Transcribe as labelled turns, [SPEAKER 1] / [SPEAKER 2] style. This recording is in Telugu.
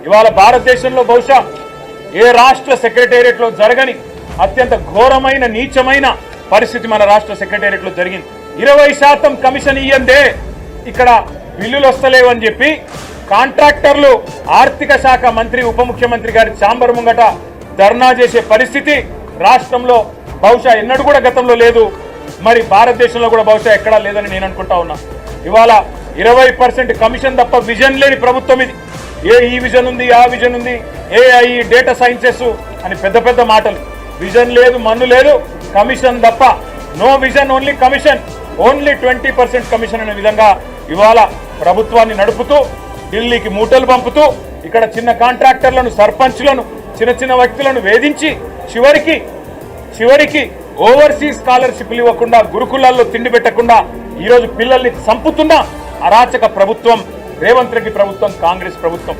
[SPEAKER 1] ఇవాళ భారతదేశంలో బహుశా ఏ రాష్ట్ర సెక్రటేరియట్లో జరగని అత్యంత ఘోరమైన నీచమైన పరిస్థితి మన రాష్ట్ర సెక్రటేరియట్లో జరిగింది. 20% కమిషన్ ఇయ్యందే ఇక్కడ బిల్లులు వస్తలేవని చెప్పి కాంట్రాక్టర్లు ఆర్థిక శాఖ మంత్రి ఉప ముఖ్యమంత్రి గారి ఛాంబర్ ముంగట ధర్నా చేసే పరిస్థితి రాష్ట్రంలో బహుశా ఎన్నడూ కూడా గతంలో లేదు, మరి భారతదేశంలో కూడా బహుశా ఎక్కడా లేదని నేను అనుకుంటా ఉన్నా. ఇవాళ 20% కమిషన్ తప్ప విజన్ లేని ప్రభుత్వం ఇది. ఈ విజన్ ఉంది, ఆ విజన్ ఉంది, ఏఐ డేటా సైన్సెస్ అని పెద్ద పెద్ద మాటలు. విజన్ లేదు, మన్ను లేదు, కమిషన్ తప్ప. No vision, only commission, only 20% commission అనే విధంగా ఇవాళ ప్రభుత్వాన్ని నడుపుతూ ఢిల్లీకి మూటలు పంపుతూ ఇక్కడ చిన్న కాంట్రాక్టర్లను, సర్పంచ్లను, చిన్న చిన్న వ్యక్తులను వేధించి చివరికి ఓవర్సీస్ స్కాలర్షిప్లు ఇవ్వకుండా, గురుకులాల్లో తిండి పెట్టకుండా ఈరోజు పిల్లల్ని చంపుతున్న అరాచక ప్రభుత్వం రేవంత్ రెడ్డి ప్రభుత్వం, కాంగ్రెస్ ప్రభుత్వం.